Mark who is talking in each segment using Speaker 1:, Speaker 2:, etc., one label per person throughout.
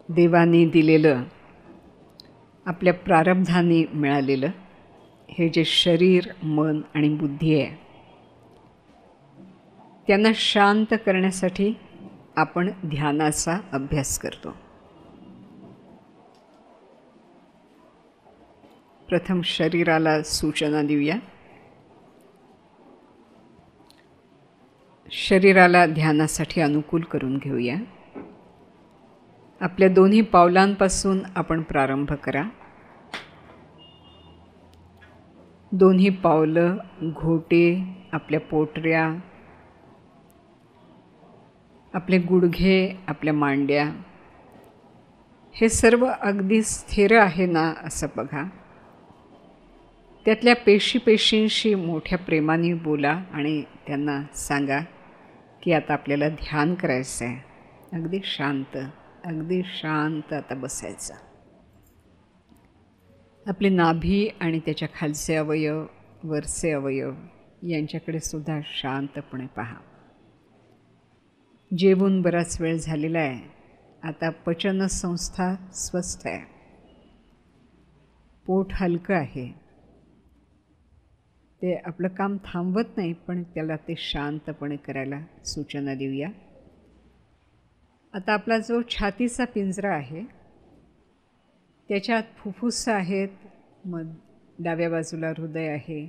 Speaker 1: देवाने दिलेलं, आपल्या प्रारब्धाने मिळालेलं हे जे शरीर, मन आणि बुद्धी आहे, त्यांना शांत करण्यासाठी आपण ध्यानाचा अभ्यास करतो. प्रथम शरीराला सूचना देऊया. शरीराला ध्यानासाठी अनुकूल करून घेऊया. आपल्या दोन्ही पावलांपासून आपण प्रारंभ करा. दोन्ही पावलं, घोटे, आपल्या पोटऱ्या, आपले गुडघे, आपल्या मांड्या, हे सर्व अगदी स्थिर आहे ना असं बघा. त्यातल्या पेशींशी मोठ्या प्रेमाने बोला आणि त्यांना सांगा की आता आपल्याला ध्यान करायचं आहे. अगदी शांत आता बसायचं. आपली नाभी आणि त्याच्या खालचे अवयव, वरचे अवयव यांच्याकडे सुद्धा शांतपणे पहा. जेवून बराच वेळ झालेला आहे. आता पचनसंस्था स्वस्थ आहे. पोट हलकं आहे. ते आपलं काम थांबवत नाही, पण त्याला ते शांतपणे करायला सूचना देऊया. आता आपला जो छातीचा पिंजरा आहे, त्याच्यात फुफ्फुसं आहेत, मग डाव्या बाजूला हृदय आहे,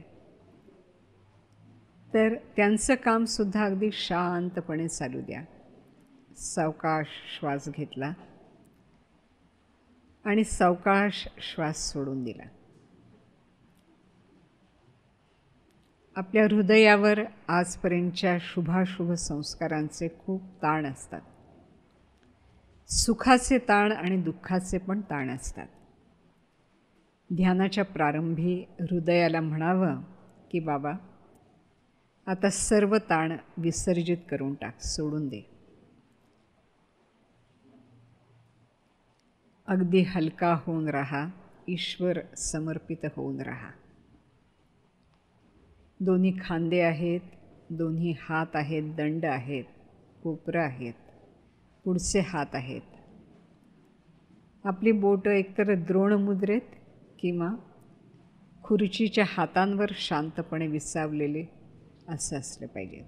Speaker 1: तर त्यांचं कामसुद्धा अगदी शांतपणे चालू द्या. सावकाश श्वास घेतला आणि सावकाश श्वास सोडून दिला. आपल्या हृदयावर आजपर्यंतच्या शुभाशुभ संस्कारांचे खूप ताण असतात. सुखाचे ताण आणि दुःखाचे पण ताण असतात. ध्यानाच्या प्रारंभी हृदयाला म्हणावं की बाबा, आता सर्व ताण विसर्जित करून टाक, सोडून दे. अगदी हलका होऊन राहा, ईश्वर समर्पित होऊन राहा. दोन्ही खांदे आहेत, दोन्ही हात आहेत, दंड आहेत, कोपरं आहेत, पुढचे हात आहेत. आपली बोटं एकतर द्रोणमुद्रेत किंवा खुर्चीच्या हातांवर शांतपणे विसावलेले असं असलं पाहिजे.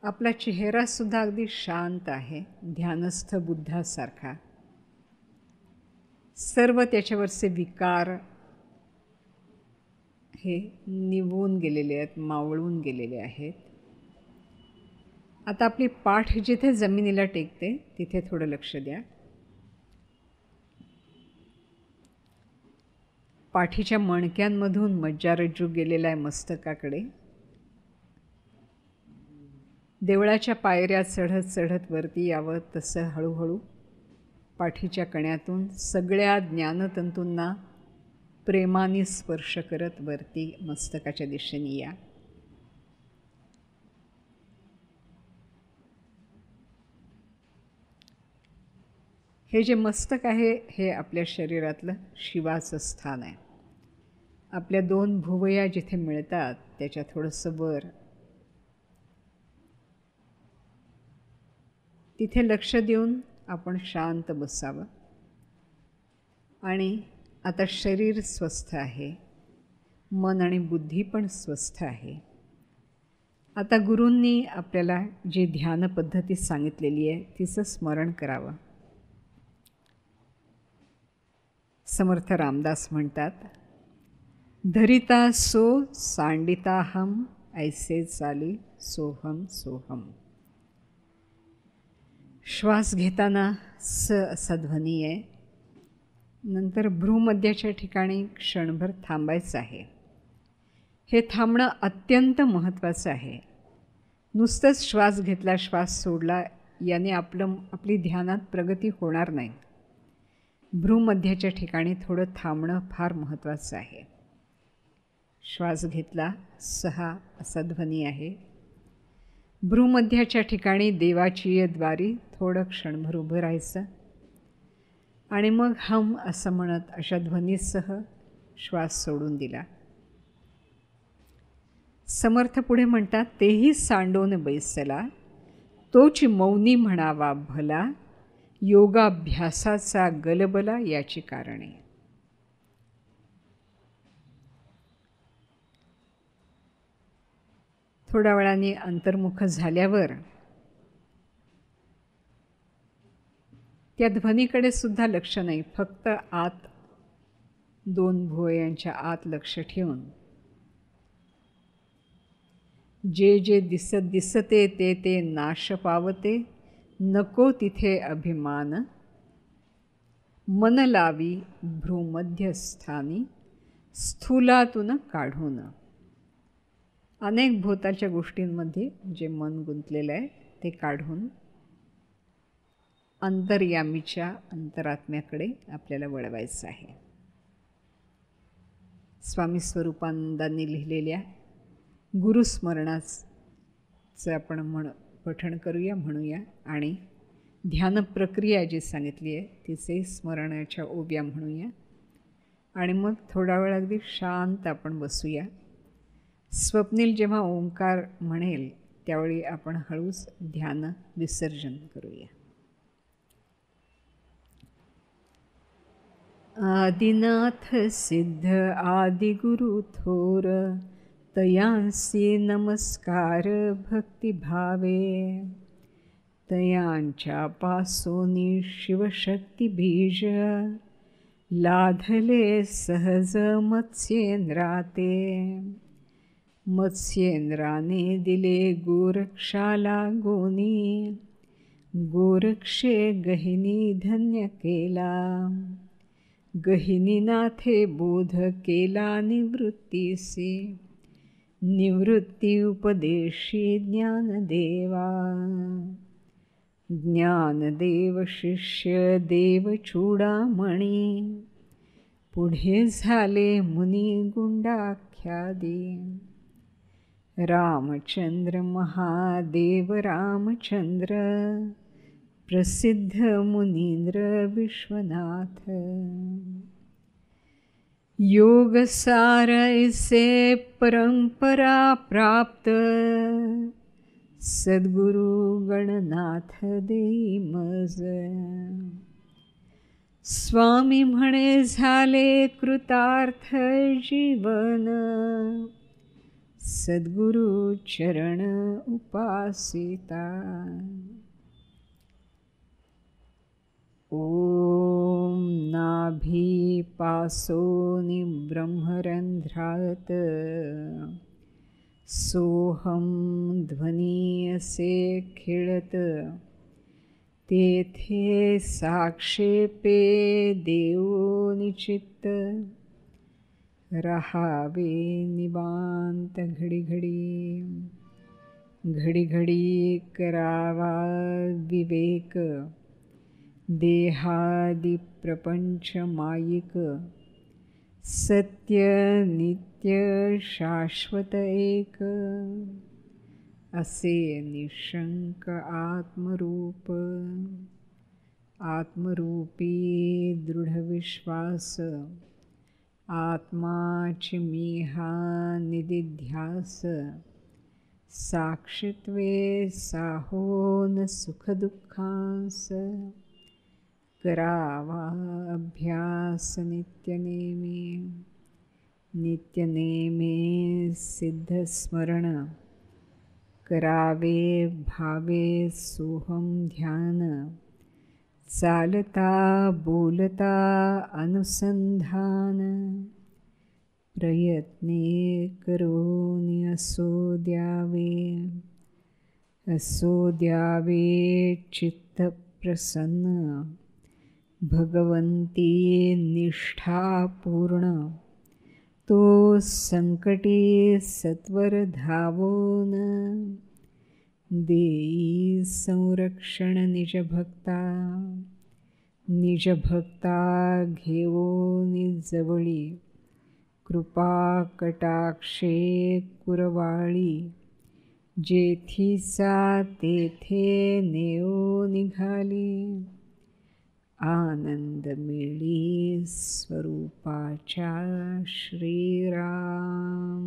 Speaker 1: आपला चेहरासुद्धा अगदी शांत आहे, ध्यानस्थ बुद्धासारखा. सर्व त्याच्यावरचे विकार हे निवून गेलेले आहेत, मावळून गेलेले आहेत. आता आपली पाठ जिथे जमिनीला टेकते तिथे थोडं लक्ष द्या. पाठीच्या मणक्यांमधून मज्जारज्जू गेलेला आहे मस्तकाकडे. देवळाच्या पायऱ्या चढत चढत वरती यावं तसं हळूहळू पाठीच्या कण्यातून सगळ्या ज्ञानतंतूंना प्रेमाने स्पर्श करत वरती मस्तकाच्या दिशेने या. हे जे मस्तक आहे हे आपल्या शरीरातलं शिवाचं स्थान आहे. आपल्या दोन भुवया जिथे मिळतात त्याच्या थोडंसं वर, तिथे लक्ष देऊन आपण शांत बसावं. आणि आता शरीर स्वस्थ आहे, मन आणि बुद्धी पण स्वस्थ आहे. आता गुरूंनी आपल्याला जी ध्यान पद्धती सांगितलेली आहे तिचं स्मरण करावं. समर्थ रामदास म्हणतात, धरिता सो सांडिताहम, ऐसे चाली सोहम सोहम. श्वास घेताना स असा ध्वनी आहे. नंतर भ्रूमध्याच्या ठिकाणी क्षणभर थांबायचं आहे. हे थांबणं अत्यंत महत्त्वाचं आहे. नुसतंच श्वास घेतला, श्वास सोडला याने आपली ध्यानात प्रगती होणार नाही. भ्रूमध्याच्या ठिकाणी थोडं थांबणं फार महत्त्वाचं आहे. श्वास घेतला, 6 असा ध्वनी आहे. भ्रूमध्याच्या ठिकाणी देवाची द्वारी थोडं क्षणभर उभं राहायचं आणि मग हम असं म्हणत अशा ध्वनीसह श्वास सोडून दिला. समर्थ पुढे म्हणतात, तेही सांडोन बैसला, तोच मौनी म्हणावा भला, योगाभ्यासाचा गलबला याची कारणे. थोड्या वेळाने अंतर्मुख झाल्यावर त्या ध्वनीकडे सुद्धा लक्ष नाही, फक्त आत दोन भुवयांच्या आत लक्ष ठेवून जे जे दिसते ते ते नाश पावते, नको तिथे अभिमान, मन लावी भ्रूमध्यस्थानी, स्थूलातून काढून. अनेक भोवतालच्या गोष्टींमध्ये जे मन गुंतलेलं आहे ते काढून अंतर्यामीच्या अंतरात्म्याकडे आपल्याला वळवायचं आहे. स्वामी स्वरूपानंदांनी लिहिलेल्या गुरुस्मरणाचं आपण पठण करूया, म्हणूया, आणि ध्यान प्रक्रिया जी सांगितली आहे तिचे स्मरणाच्या ओव्या म्हणूया, आणि मग थोडा वेळ अगदी शांत आपण बसूया. स्वप्नील जेव्हा ओंकार म्हणेल त्यावेळी आपण हळूच ध्यान विसर्जन करूया. आदिनाथ सिद्ध आदिगुरु थोर, तयांसी नमस्कार भक्तिभावे, तयांच्या पासोनी शिवशक्ती बीज, लाधले सहज मत्स्येंद्राते, मत्स्येंद्राने दिले गोरक्षाला गोनी, गोरक्षे गहिनी धन्य केला, गहिनीनाथे बोध केला निवृत्तीसी, निवृत्ती उपदेशी ज्ञानदेवा, ज्ञानदेव शिष्य देव चूडामणी, पुढे झाले मुनी गुंडाख्यादी, रामचंद्र महादेव रामचंद्र, प्रसिद्ध मुनींद्र विश्वनाथ, योग सार ऐसे परंपरा प्राप्त, सद्गुरु गणनाथ देई मज, स्वामी म्हणे झाले कृतार्थ जीवन, सद्गुरु चरण उपासिता. ओम नाभी पासोनी ब्रह्मरंध्रात, सोहम ध्वनी असे खेळत, तेथे साक्षेपे देव निचित्त, रहावे निवांत घडी घडी, घडी घडी करावा विवेक, देहादि प्रपंच मायिक, सत्य नित्य शाश्वत एक, असे निशंक आत्मरूप, आत्मरूपी दृढ विश्वास, आत्माची मी हा निदिध्यास, साक्षित्वे साहोन सुखदुःखांस, करावा अभ्यास नित्यनेमी, नित्यनेमी सिद्ध स्मरण, करावे भावे सोहम ध्यान, चालता बोलता अनुसंधान, प्रयत्ने करोनी असो द्यावे चित्त प्रसन्न, भगवंती निष्ठा पूर्ण, तो संकटी सत्वर धावोन, देई संरक्षण निजभक्ता घेवोनी जवळी, कृपा कटाक्षे कुरवाळी, जेथीचा तेथे नेओ निघाली, आनंद मिळी स्वरूपाच्या श्रीराम.